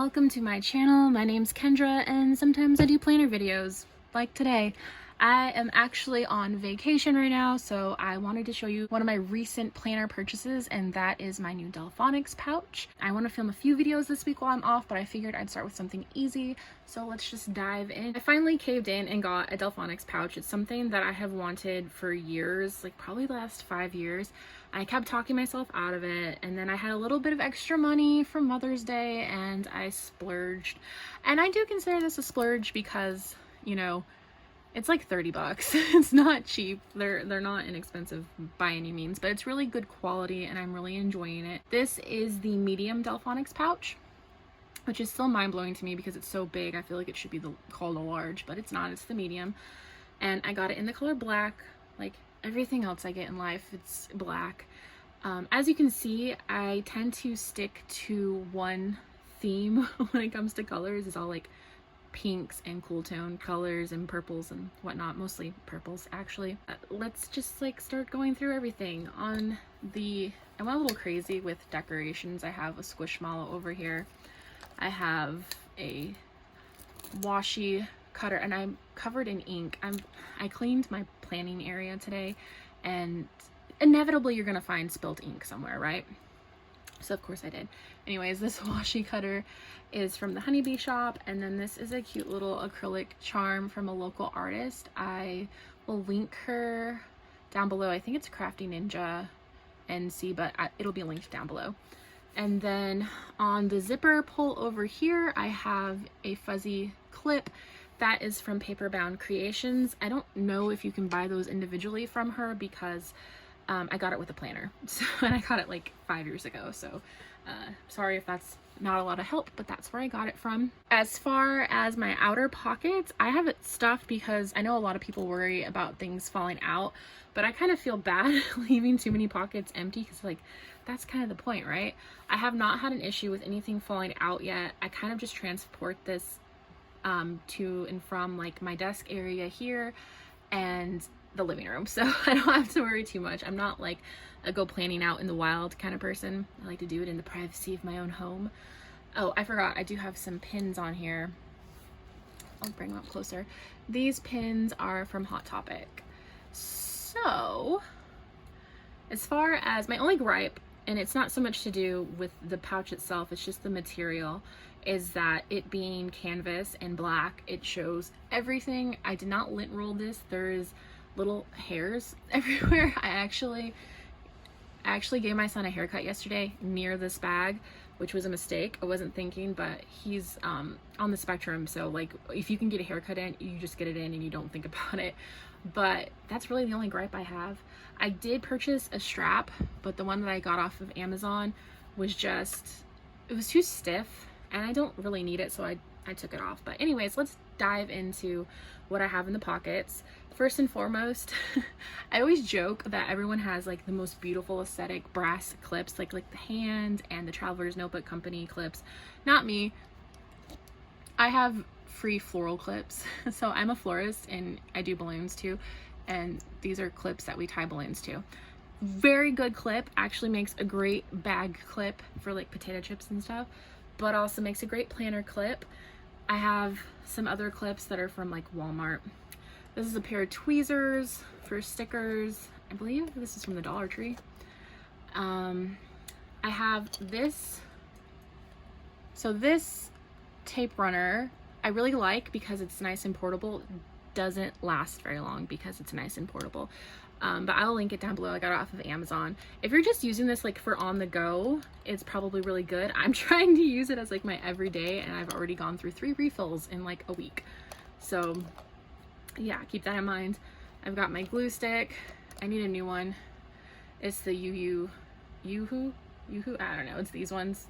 welcome to my channel. My name's Kendra and sometimes I do planner videos, like today. I am actually on vacation right now, so I wanted to show you one of my recent planner purchases, and that is my new Delfonics pouch. I want to film a few videos this week while I'm off, but I figured I'd start with something easy, so let's just dive in. I finally caved in and got a Delfonics pouch. It's something that I have wanted for years, like probably the last 5 years. I kept talking myself out of it, and then I had a little bit of extra money from Mother's Day and I splurged. And I do consider this a splurge because, you know, it's like 30 bucks. It's not cheap. They're not inexpensive by any means, but it's really good quality and I'm really enjoying it. This is the medium Delfonics pouch, which is still mind-blowing to me because it's so big. I feel like it should be called a large, but it's not. It's the medium. And I got it in the color black. Like everything else I get in life, it's black. As you can see, I tend to stick to one theme when it comes to colors. It's all like pinks and cool tone colors and purples and whatnot, mostly purples actually. Let's just like start going through everything. I went a little crazy with decorations. I have a squishmallow over here. I have a washi cutter and I'm covered in ink. I cleaned my planning area today, and inevitably you're gonna find spilled ink somewhere, right? So of course I did. Anyways, this washi cutter is from the Honeybee shop, and then this is a cute little acrylic charm from a local artist. I will link her down below. I think it's Crafty Ninja NC, but it'll be linked down below. And then on the zipper pull over here, I have a fuzzy clip that is from Paperbound Creations. I don't know if you can buy those individually from her because I got it with a planner, and I got it like 5 years ago, so sorry if that's not a lot of help, but that's where I got it from. As far as my outer pockets, I have it stuffed because I know a lot of people worry about things falling out, but I kind of feel bad leaving too many pockets empty because like that's kind of the point, right? I have not had an issue with anything falling out yet. I kind of just transport this to and from like my desk area here and the living room, so I don't have to worry too much. I'm not like a go planning out in the wild kind of person. I like to do it in the privacy of my own home. Oh, I forgot, I do have some pins on here. I'll bring them up closer. These pins are from Hot Topic. So as far as my only gripe, and it's not so much to do with the pouch itself, it's just the material, is that it being canvas and black, it shows everything. I did not lint roll this. There's little hairs everywhere. I actually gave my son a haircut yesterday near this bag, which was a mistake. I wasn't thinking, but he's on the spectrum, so like if you can get a haircut in, you just get it in and you don't think about it. But that's really the only gripe I have. I did purchase a strap, but the one that I got off of Amazon was just, it was too stiff and I don't really need it, so I took it off. But anyways, let's dive into what I have in the pockets. First and foremost, I always joke that everyone has like the most beautiful aesthetic brass clips, like the hand and the Traveler's Notebook Company clips. Not me. I have free floral clips. So I'm a florist and I do balloons too, and these are clips that we tie balloons to. Very good clip, actually makes a great bag clip for like potato chips and stuff, but also makes a great planner clip. I have some other clips that are from like Walmart. This is a pair of tweezers for stickers. I believe this is from the Dollar Tree. I have this. So this tape runner I really like because it's nice and portable. It doesn't last very long because it's nice and portable. But I'll link it down below. I got it off of Amazon. If you're just using this like for on the go, it's probably really good. I'm trying to use it as like my everyday, and I've already gone through 3 refills in like a week. So yeah, keep that in mind. I've got my glue stick. I need a new one. It's the Yoo-hoo? I don't know. It's these ones.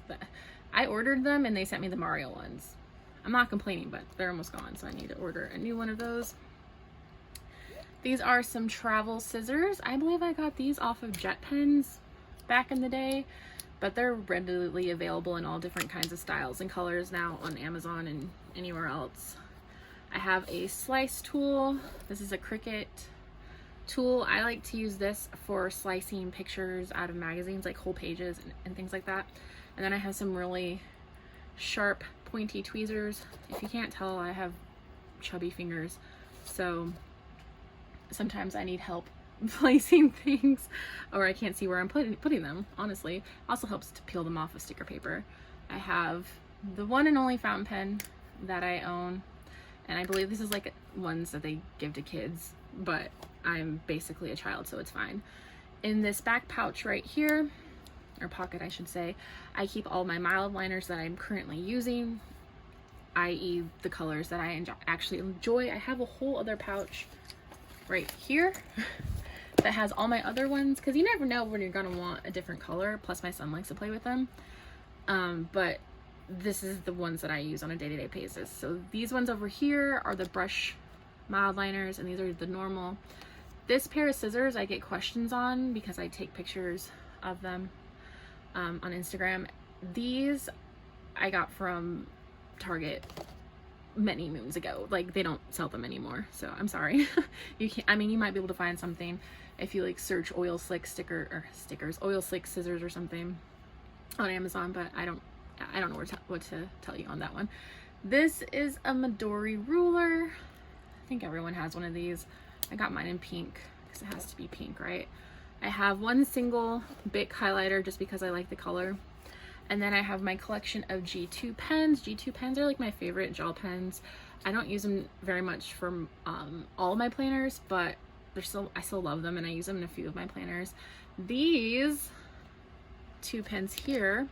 I ordered them and they sent me the Mario ones. I'm not complaining, but they're almost gone, so I need to order a new one of those. These are some travel scissors. I believe I got these off of Jet Pens back in the day, but they're readily available in all different kinds of styles and colors now on Amazon and anywhere else. I have a slice tool. This is a Cricut tool. I like to use this for slicing pictures out of magazines, like whole pages and things like that. And then I have some really sharp pointy tweezers. If you can't tell, I have chubby fingers, so sometimes I need help placing things, or I can't see where I'm putting them, honestly. Also helps to peel them off of sticker paper. I have the one and only fountain pen that I own, and I believe this is like ones that they give to kids, but I'm basically a child, so it's fine. In this back pouch right here, or pocket I should say, I keep all my mild liners that I'm currently using, i.e. the colors that I actually enjoy. I have a whole other pouch right here that has all my other ones, because you never know when you're gonna want a different color, plus my son likes to play with them. But this is the ones that I use on a day-to-day basis. So these ones over here are the brush mild liners, and these are the normal. This pair of scissors I get questions on because I take pictures of them on Instagram. These I got from Target many moons ago. Like, they don't sell them anymore, so I'm sorry. You can't, I mean, you might be able to find something if you like search oil slick oil slick scissors or something on Amazon, but I don't know what to tell you on that one. This is a Midori ruler. I think everyone has one of these. I got mine in pink because it has to be pink, right? I have one single Bic highlighter just because I like the color. And then I have my collection of G2 pens. G2 pens are like my favorite gel pens. I don't use them very much for all of my planners, but I still love them, and I use them in a few of my planners. These two pens here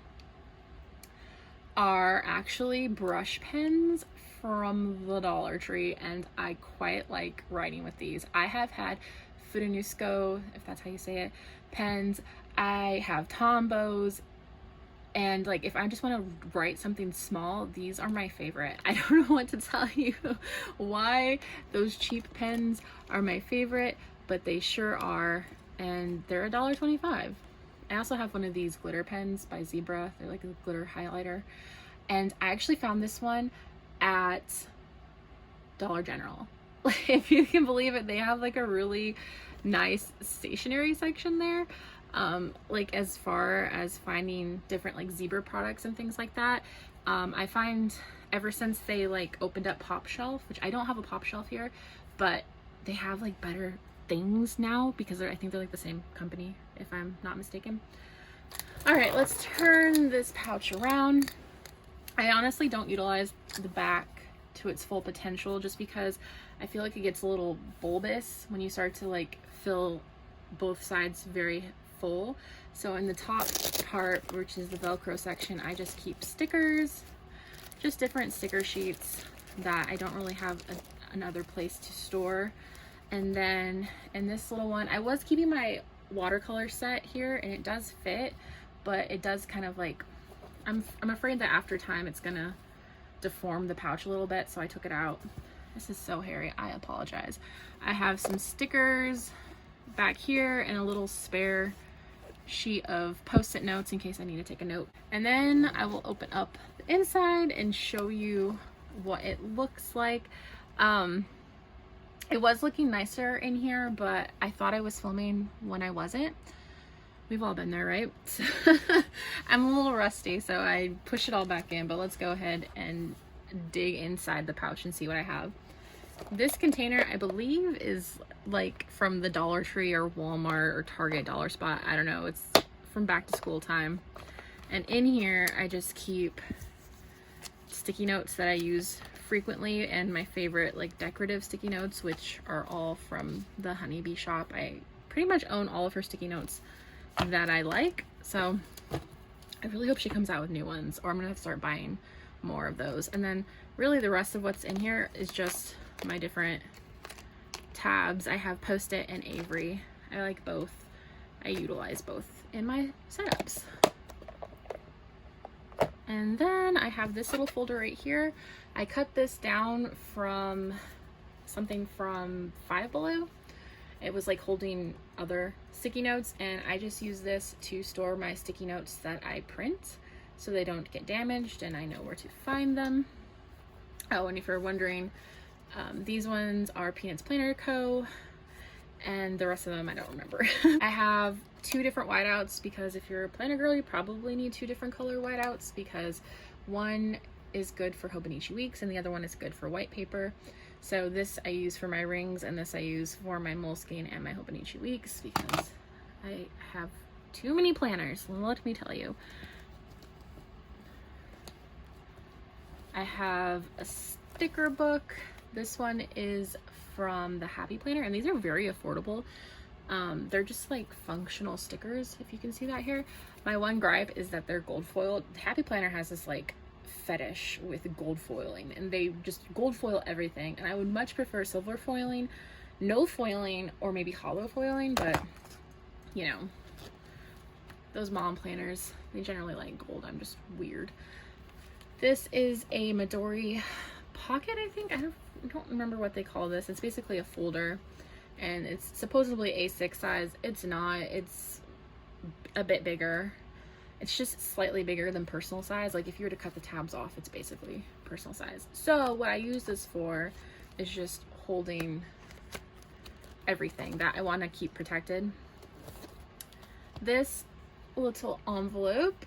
are actually brush pens from the Dollar Tree, and I quite like writing with these. I have had Fudanusco, if that's how you say it, pens. I have Tombows. And like, if I just want to write something small, these are my favorite. I don't know what to tell you why those cheap pens are my favorite, but they sure are. And they're $1.25. I also have one of these glitter pens by Zebra. They're like a glitter highlighter. And I actually found this one at Dollar General. If you can believe it, they have like a really nice stationery section there. Like, as far as finding different like Zebra products and things like that, I find ever since they like opened up Pop Shelf, which I don't have a Pop Shelf here, but they have like better things now because I think they're like the same company, if I'm not mistaken. All right, let's turn this pouch around. I honestly don't utilize the back to its full potential just because I feel like it gets a little bulbous when you start to like fill both sides very full. So in the top part, which is the Velcro section, I just keep stickers, just different sticker sheets that I don't really have another place to store. And then in this little one, I was keeping my watercolor set here, and it does fit, but it does kind of like, I'm afraid that after time it's gonna deform the pouch a little bit, so I took it out. This is so hairy, I apologize. I have some stickers back here and a little spare sheet of post-it notes in case I need to take a note. And then I will open up the inside and show you what it looks like. It was looking nicer in here, but I thought I was filming when I wasn't. We've all been there, right? I'm a little rusty, so I push it all back in, but let's go ahead and dig inside the pouch and see what I have. This container, I believe, is like from the Dollar Tree or Walmart or Target Dollar Spot. I don't know. It's from back to school time. And in here, I just keep sticky notes that I use frequently, and my favorite like decorative sticky notes, which are all from the Honeybee shop. I pretty much own all of her sticky notes that I like, so I really hope she comes out with new ones, or I'm gonna have to start buying more of those. And then really the rest of what's in here is just my different tabs. I have Post-it and Avery. I like both. I utilize both in my setups. And then I have this little folder right here. I cut this down from something from Five Below. It was like holding other sticky notes, and I just use this to store my sticky notes that I print so they don't get damaged and I know where to find them. Oh, and if you're wondering, these ones are Peanuts Planner Co. and the rest of them I don't remember. I have two different whiteouts because if you're a planner girl, you probably need two different color whiteouts because one is good for Hobonichi Weeks and the other one is good for white paper. So this I use for my rings and this I use for my Moleskine and my Hobonichi Weeks because I have too many planners, let me tell you. I have a sticker book. This one is from the Happy Planner and these are very affordable. They're just like functional stickers, if you can see that here. My one gripe is that they're gold foiled. Happy Planner has this like fetish with gold foiling and they just gold foil everything, and I would much prefer silver foiling, no foiling, or maybe hollow foiling, but you know, those mom planners, they generally like gold. I'm just weird. This is a Midori pocket, I think. I don't remember what they call this. It's basically a folder and it's supposedly A6 size. It's not. It's a bit bigger. It's just slightly bigger than personal size. Like if you were to cut the tabs off, it's basically personal size. So what I use this for is just holding everything that I want to keep protected. This little envelope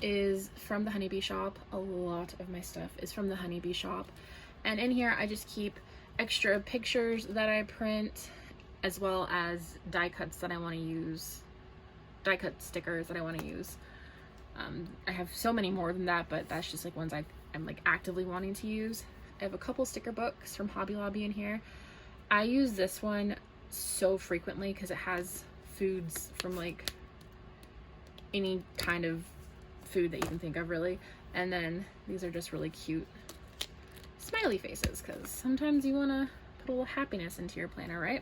is from the Honeybee shop. A lot of my stuff is from the Honeybee shop. And in here I just keep extra pictures that I print, as well as die cuts that I want to use, die cut stickers that I want to use. I have so many more than that, but that's just like ones I'm like actively wanting to use. I have a couple sticker books from Hobby Lobby in here. I use this one so frequently because it has foods from like any kind of food that you can think of, really. And then these are just really cute smiley faces because sometimes you want to put a little happiness into your planner, right?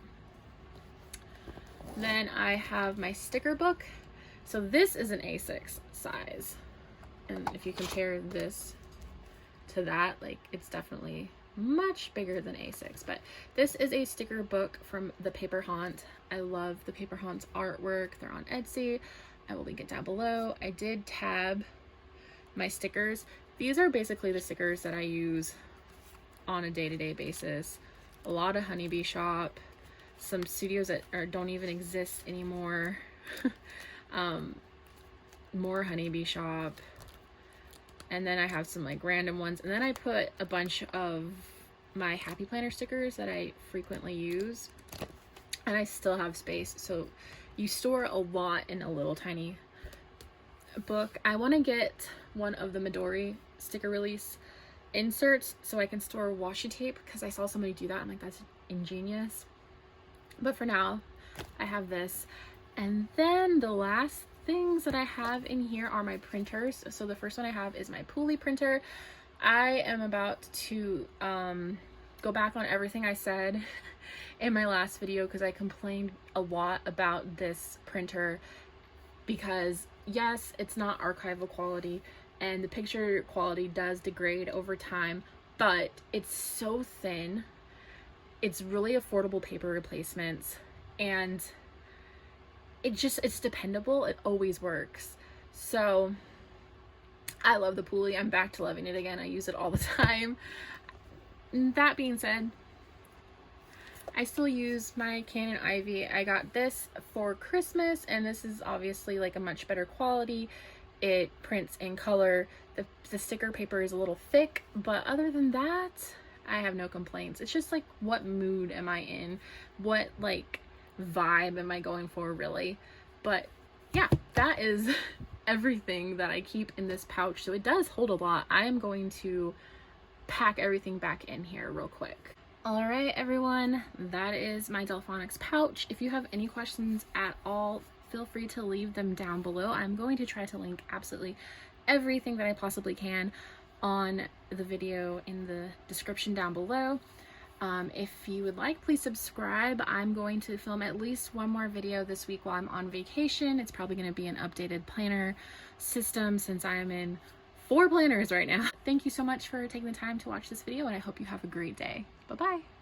Then I have my sticker book. So this is an A6 size, and if you compare this to that, like it's definitely much bigger than A6. But this is a sticker book from the Paper Haunt. I love the Paper Haunt's artwork. They're on Etsy. I will link it down below. I did tab my stickers. These are basically the stickers that I use on a day-to-day basis. A lot of Honeybee shop, some studios that don't even exist anymore. More Honeybee shop, and then I have some like random ones, and then I put a bunch of my Happy Planner stickers that I frequently use, and I still have space, so you store a lot in a little tiny book. I want to get one of the Midori sticker release inserts so I can store washi tape because I saw somebody do that. I'm like, that's ingenious. But for now I have this. And then the last things that I have in here are my printers. So the first one I have is my pulley printer. I am about to go back on everything I said in my last video because I complained a lot about this printer because yes, it's not archival quality and the picture quality does degrade over time, but it's so thin. It's really affordable paper replacements, and it's dependable. It always works. So I love the pulley. I'm back to loving it again. I use it all the time. That being said, I still use my Canon Ivy. I got this for Christmas, and this is obviously like a much better quality. It prints in color. The sticker paper is a little thick, but other than that, I have no complaints. It's just like, what mood am I in? What like vibe am I going for, really? But yeah, that is everything that I keep in this pouch. So it does hold a lot. I am going to pack everything back in here real quick. All right, everyone, that is my Delfonics pouch. If you have any questions at all, feel free to leave them down below. I'm going to try to link absolutely everything that I possibly can on the video in the description down below. If you would like, please subscribe. I'm going to film at least one more video this week while I'm on vacation. It's probably going to be an updated planner system since I am in 4 planners right now. Thank you so much for taking the time to watch this video, and I hope you have a great day. Bye-bye.